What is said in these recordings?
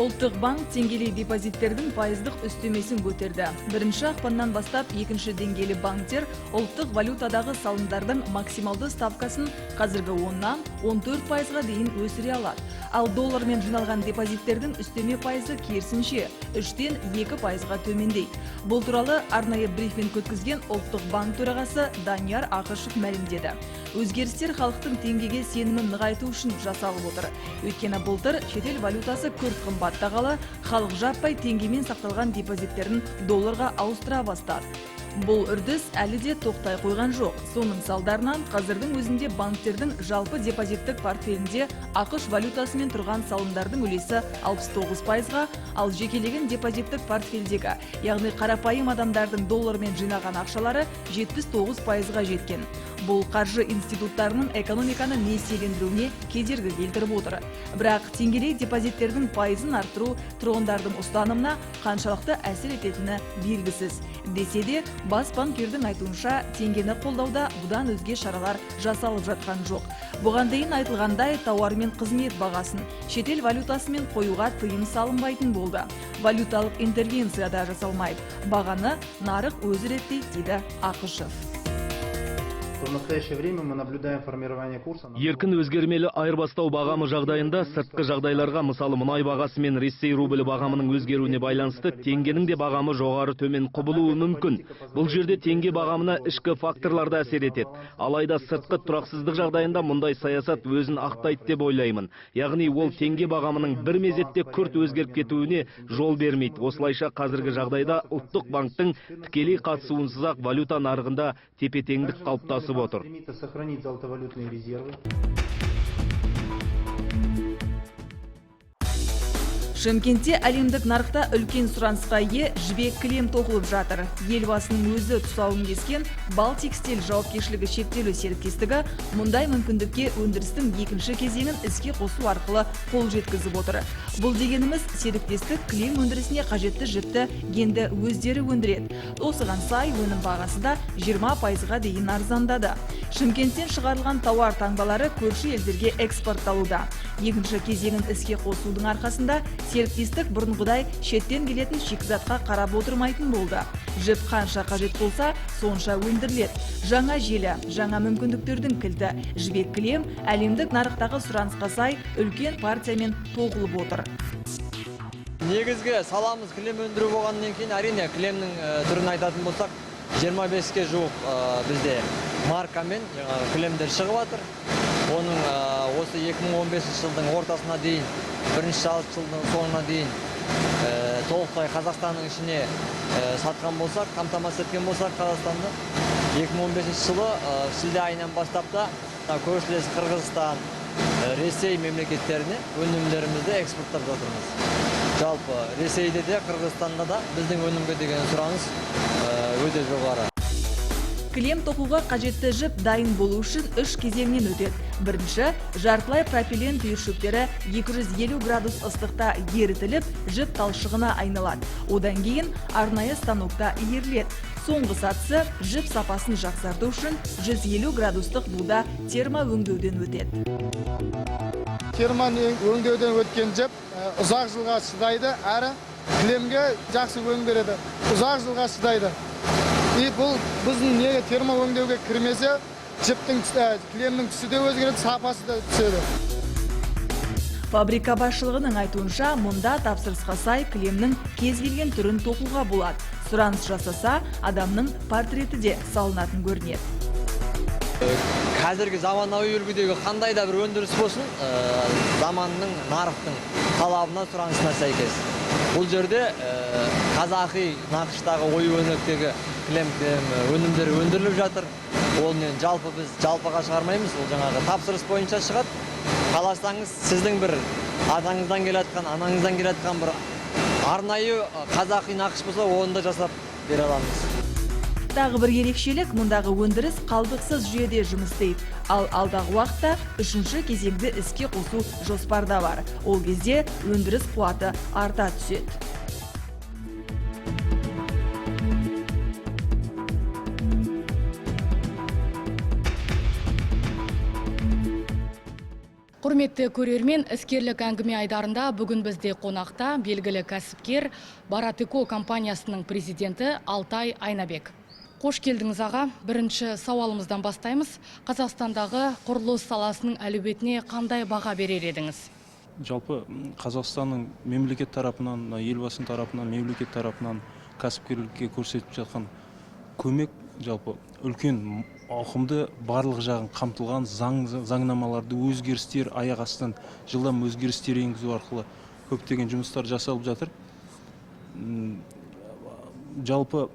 Ұлттық банк теңгелі депозиттердің пайыздық үстемесін көтерді. Бірінші ақпаннан бастап екінші деңгейлі банктер ұлттық валютадағы салымдардың максималды ставкасын қазіргі 10-нан 14%-ға дейін өсіре алады. Ал доллармен жиналған депозиттердің үстеме пайызы керісінше 3-тен 2%-ға төмендейді. Бұл туралы арнайы брифинг өткізген ұлттық банк төрағасы Данияр Ақышев мәлімдеді. Өзгерістер халықтың теңгеге сенімін нығайту үшін жасалып отыр. Өйткені былтыр шетел валютасы күрт қымбаттағалы, халық жаппай теңгемен сақталған депозиттерін долларға ауыстыра бастады. Бұл үрдіс әлі де тоқтай қойған жоқ. Соның салдарынан қазірдің өзінде банктердің жалпы депозиттік портфелінде ақш валютасымен тұрған салымдардың үлесі 69%-ға, ал жекелеген депозиттік портфельдегі, яғни қарапайым адамдардың доллармен жинаған ақшалары 79%-ға жеткен. Бұл қаржы институттарының экономиканы несиелендіруіне кедергі келтіріп отыр. Бірақ теңгелік депозиттердің пайызын арттыру тұрғындардың ұстанымына қаншалықты әсер ететіні белгісіз. Десе де, бас банкирдің айтуынша, теңгені қолдауда бұдан өзге шаралар жасалып жатқан жоқ. Бұған дейін айтылғандай, тауар мен қызмет бағасын шетел валютасымен қоюға тыйым салынбайтын болды. Валюталық интервенция да жасалмайды. Бағаны нарық өзі реттейді, дейді Ақышев. В настоящее время мы наблюдаем формирование курса. Еркін өзгермелі айырбастау бағамы жағдайында сыртқы жағдайларға, мысалы мұнай бағасы мен Ресей рублі бағамының өзгеруіне байланысты теңгенің де бағамы жоғары төмен құбылуы мүмкін. Бұл жерде теңге бағамына ішкі факторлар да әсер етеді. Алайда сыртқы тұрақсыздық жағдайында мұндай саясат өзін ақтайды деп ойлаймын. Яғни ол теңге бағамының бір мезетте күрт өзгеріп кетуіне жол бермейді. Осылайша қазіргі жағдайда ұлттық банктың тікелей қатысуынсыз-ақ валюта нарығында тепе-теңдік қалыптасып отыр. Сохранить золотовалютные резервы. Шымкентте әлемдік нарықта үлкен сұранысқа ие жібек кілем тоқылып жатыр. Елбасының өзі тұсауын кескен Балтекстиль жауапкершілігі шектеулі серіктестігі мұндай мүмкіндікке өндірістің екінші кезеңін іске қосу арқылы қол жеткізіп отыр. Бұл дегеніміз серіктестік кілем өндірісіне қажетті жіпті енді өздері өндіреді. Осыған сай өнім бағасы да 20%-ға дейін арзандады. Шымкенттен шығарылған тауар таңбалары көрші елдерге экспортталуда. Екінші кезеңін іске қосудың арқасында серіктестік бұрынғыдай шеттен келетін шикізатқа қарап отырмайтын болды. Жіп қанша қажет болса, сонша өндіріледі. Жаңа желі, жаңа мүмкіндіктердің кілті, жібек кілем әлемдік нарықтағы сұранысқа сай үлкен партиямен тоқылып отыр. Негізгі саламыз кілем өндіру болғаннан кейін, әрине кілемнің түрін айтатын болсақ, 25-ке жуық бізде маркамен кілемдер шығып жатыр. Оның осы 2015 жылдың ортасына дейін, бірінші жылдың соңына дейін толықтай Қазақстанның ішіне сатқан болсақ, қамтамасыз еткен болсақ Қазақстанды, 2015 жылы шілде айынан бастап та көршілес Қырғызстан, Ресей мемлекеттеріне өнімдерімізді экспорттап жатырмыз. Жалпы Ресейде де, Қырғызстанда да біздің өнімге деген сұраныс өте жоғары. Кілем тоқуға қажетті жіп дайын болу үшін 3 кезеңнен өтеді. Бірінші, жартылай пропилен түйіршіктері 250 градус ыстықта ерітіліп, жіп талшығына айналады. Одан кейін арнайы станокта иіріледі. Соңғы сатысы жіп сапасын жақсарту үшін 150 градустық буда термо өңдеуден өтеді. Термо өңдеуден өткен жіп ұзақ жылға шыдайды, әрі кілемге жақсы өң береді. Ұзақ жылға шыдайды. Бұл біздің неге термо өңдеуге кірмесе, жіптің кілемнің түсі де өзгереді, сапасы да түседі. Фабрика басшылығының айтуынша, мұнда тапсырысқа сай кілемнің кез келген түрін тоқуға болады. Сұраныс жасаса, адамның портреті де салынатын көрінеді. Қазіргі заманауи үлгідегі қандай да бір өндіріс болсын, заманның, нарықтың талабына, сұранысына сәйкес. Бұл жерде қазақи нақыштағы ою-өрнектегі кілем өнімдері өндіріліп жатыр. Ол жалпы біз жалпыға шығармаймыз, ол жаңағы тапсырыс бойынша шығады. Қаласаңыз, сіздің бір атаңыздан келатқан, анаңыздан келатқан бір арнайы қазақи нақыш болса, оны да жасап бере аламыз. Тағы бір ерекшелік, мұндағы өндіріс қалдықсыз жүйеде жұмыс істейді. Ал алдағы уақытта 3-ші кезеңді іске қосу жоспарда бар. Ол кезде өндіріс қуаты арта түседі. Құрметті көрермен, іскерлік әңгіме айдарында бүгін бізде қонақта белгілі кәсіпкер Баратеко компаниясының президенті Алтай Айнабек. Қош келдіңіз аға. Бірінші сауалымыздан бастаймыз. Қазақстандағы құрылыс саласының әлеуетіне қандай баға берер едіңіз? Жалпы Қазақстанның мемлекет тарапынан, елбасының тарапынан, мемлекет тарапынан кәсіпкерлікке көрсетіп жатқан көмек жалпы үлкен ауқымды, барлық жағын қамтылған, заңнамаларды өзгерістер, аяқ астынан жылдам өзгерістер енгізу арқылы көптеген жұмыстар жасалып жатыр. Жалпы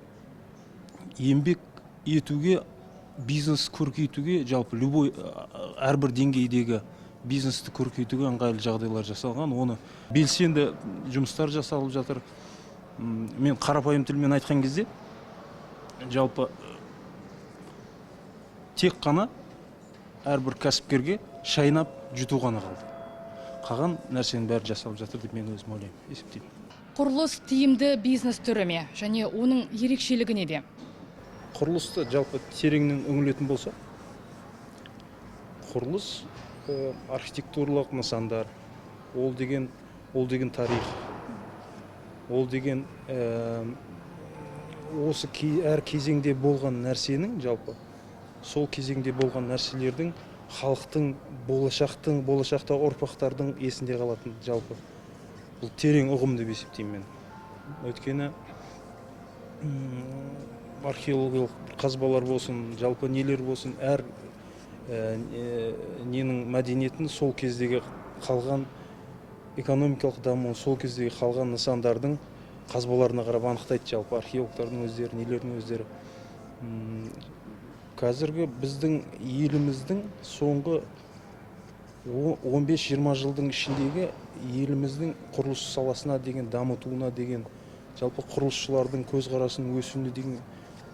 еңбек етуге, бизнес көркейтуге, жалпы любой әрбір деңгейдегі бизнесті көркейтуге ыңғайлы жағдайлар жасалған. Оны белсенді жұмыстар жасалып жатыр. Мен қарапайым тілмен айтқан кезде жалпы тек қана әрбір кәсіпкерге шайнап жұту ғана қалды. Қалған нәрсенің бәрі жасалып жатыр деп мен өзім ойлаймын, есептеймін. Құрылыс тиімді бизнес түрі ме, және оның ерекшелігі неде? Құрылысты жалпы тереңнен үңілетін болса, құрылыс архитектуралық нысандар, ол деген тарих, ол деген осы әр кезеңде болған нәрсенің жалпы сол кезеңде болған нәрселердің халықтың, болашақта ұрпақтардың есінде қалатын жалпы. Бұл терең ұғым деп есептеймін мен. Өйткені археологиялық қазбалар болсын, жалпы нелер болсын, әр ненің мәдениетін сол кездегі қалған экономикалық дамуын, сол кездегі қалған нысандардың қазбаларына қарап анықтайды жалпы археологтардың өздері, нелердің өздері. Қазіргі біздің еліміздің соңғы 15-20 жылдың ішіндегі еліміздің құрылыс саласына деген дамытуына деген, жалпы құрылысшылардың көзқарасының өсуіне деген,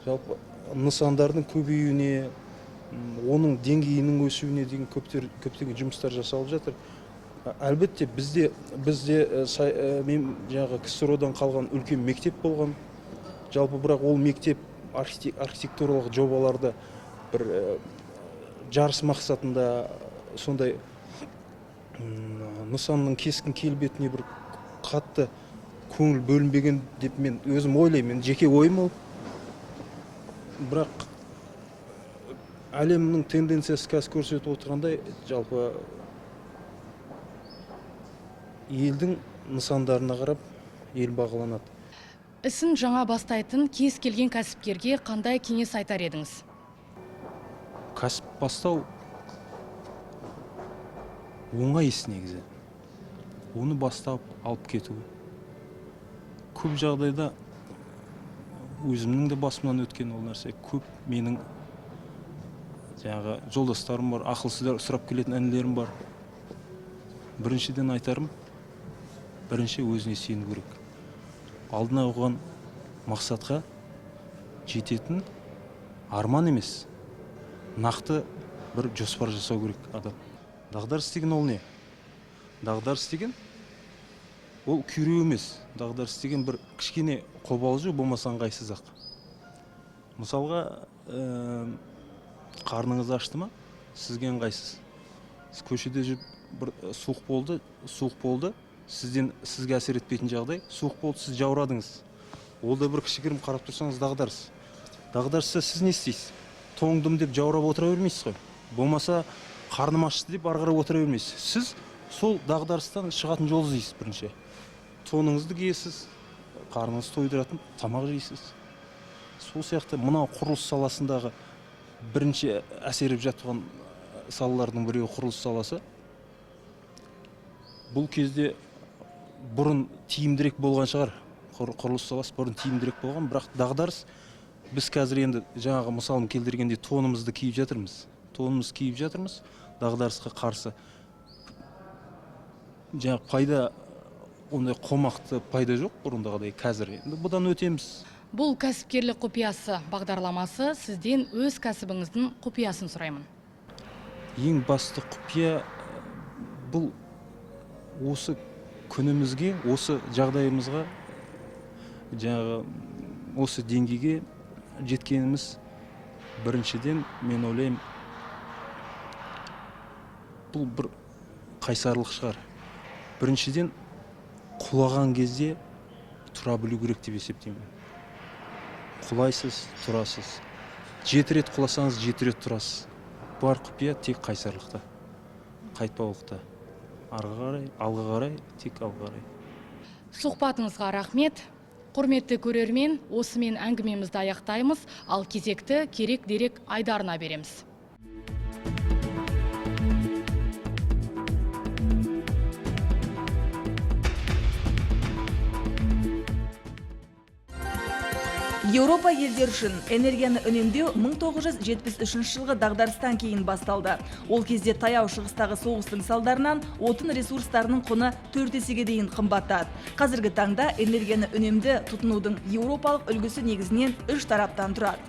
жалпы нысандардың көбеюіне, оның деңгейінің өсуіне деген көптеген жұмыстар жасалып жатыр. Әлбетте бізде КСРО-дан қалған үлкен мектеп болған. Жалпы бірақ ол мектеп архитектуралық жобаларды бір жарыс мақсатында сондай нысанның кескін келбетіне бір қатты көңіл бөлінбеген деп мен өзім ойлаймын. Мен жеке ойым ол. Бірақ әлемнің тенденциясы қазір көрсетіп отырғандай, жалпы елдің нысандарына қарап ел бағаланады. Ісін жаңа бастайтын кез келген кәсіпкерге қандай кеңес айтар едіңіз? Кәсіп бастау оңай іс негізі. Оны бастап алып кету. Көп жағдайда өзімнің де басымнан өткен ол нәрсе. Көп менің жолдастарым бар, ақыл сұрап келетін інілерім бар. Біріншіден айтарым, бірінші өзіне сену керек. Алдына қойған мақсатқа жететін арман емес, нақты бір жоспар жасау керек адам. Дағдарыс деген ол не? Дағдарыс деген ол күйреу емес. Дағдарыс деген бір кішкене қобалжу, болмаса ыңғайсыз-ақ. Мысалға, қарныңыз ашты ма? Сізге ыңғайсыз. Сіз көшеде жүріп, бір суық болды, сізге әсер етпейтін жағдай, суық болды, сіз жаурадыңыз. Ол да бір кішігірім қарап тұрсаңыз дағдарыс. Дағдарыста сіз не істейсіз? Тоңдым деп жаурап отыра бермейсіз ғой. Болмаса қарным ашты деп ары қарай отыра бермейсіз. Сіз сол дағдарыстан шығатын жол іздейсіз бірінші. Тоныңызды киесіз, қарныңызды тойдыратын тамақ жейсіз. Сол сияқты мынау құрылыс саласындағы бірінші әсер етіп жатқан салалардың біреуі құрылыс саласы. Бұл кезде бұрын тиімдірек болған шығар. Құрылыс саласы бұрын тиімдірек болған, бірақ дағдарыс, біз қазір енді жаңағы мысалын келтіргенде тонымызды киіп жатырмыз. Дағдарысқа қарсы пайда, ондай қомақты пайда жоқ бұрындағыдай қазір. Енді бұдан өтеміз. Бұл кәсіпкерлік құпиясы бағдарламасы сізден өз кәсібіңіздің құпиясын сұраймын. Ең басты құпия бұл осы күнімізге, осы жағдайымызға, осы деңгейге жеткеніміз біріншіден мен ойлаймын, бұл бір қайсарлық шығар. Біріншіден, құлаған кезде тұра білу керек деп есептеймін. Құлайсыз, тұрасыз. 7 рет құласаңыз 7 рет тұрасыз. Бар құпия тек қайсарлықта, қайтпаулықта. Арғы қарай, алға қарай, тек алға қарай. Сұхбатыңызға рахмет. Құрметті көрермен, осымен әңгімемізді аяқтаймыз, ал кезекті керек дерек Айдарына береміз. Еуропа елдері үшін энергияны үнемдеу 1973 жылғы дағдарыстан кейін басталды. Ол кезде таяу шығыстағы соғыстың салдарынан отын ресурстарының құны 4 есеге дейін қымбаттады. Қазіргі таңда энергияны үнемді тұтынудың еуропалық үлгісі негізінен 3 тараптан тұрады.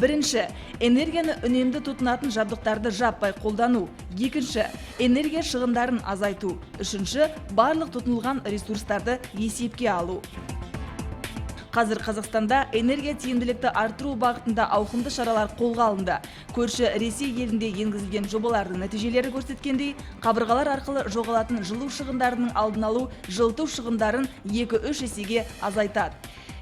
Бірінші, энергияны үнемді тұтынатын жабдықтарды жаппай қолдану. Екінші, энергия шығындарын азайту. Үшінші, барлық тұтынылған ресурстарды есепке алу. Қазір Қазақстанда энергия тиімділікті арттыру бағытында ауқымды шаралар қолға алынды. Көрші Ресей елінде енгізілген жобалардың нәтижелері көрсеткендей, қабырғалар арқылы жоғалатын жылу шығындарының алдын алу жылыту шығындарын 2-3 есеге азайтады.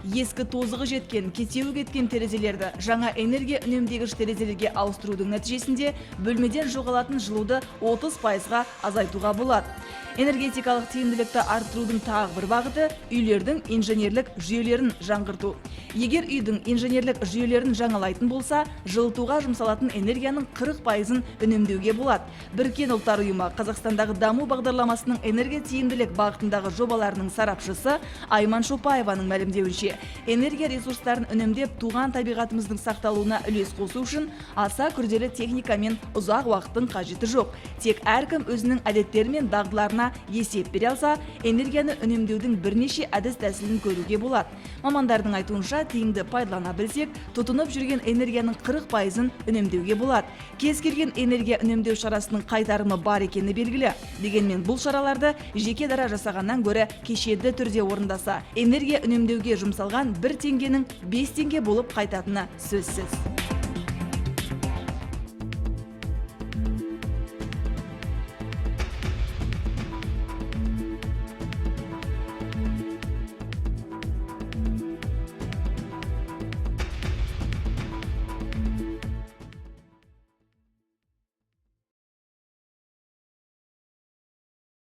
Ескі тозығы жеткен, кетеуі кеткен терезелерді жаңа энергия үнемдегіш терезелерге ауыстырудың нәтижесінде бөлмеден жоғалатын жылуды 30%-ға азайтуға болады. Энергетикалық тиімділікті арттырудың тағы бір бағыты үйлердің инженерлік жүйелерін жаңғырту. Егер үйдің инженерлік жүйелерін жаңалайтын болса, жылытуға жұмсалатын энергияның 40%-ын үнемдеуге болады. Біріккен ұлттар ұйымы Қазақстандағы даму бағдарламасының энергия тиімділік бағытындағы жобаларының сарапшысы Айман Шопаеваның мәлімдеуінше, энергия ресурстарын үнемдеп туған табиғатымыздың сақталуына үлес қосу үшін аса күрделі техника мен ұзақ уақыттың қажеті жоқ. Тек әркім өзінің әдеттері мен дағдыларына есеп бере алса, энергияны үнемдеудің бірнеше әдіс тәсілін көруге болады. Мамандардың айтуынша, тиімді пайдалана білсек, тұтынып жүрген энергияның 40%-ын үнемдеуге болады. Кез келген энергия үнемдеу шарасының қайтарымы бар екені белгілі. Дегенмен бұл шараларды жеке дара жасағаннан гөрі кешенді түрде орындаса, энергия үнемдеуге жұмсалған 1 теңгенің 5 теңге болып қайтатыны сөзсіз.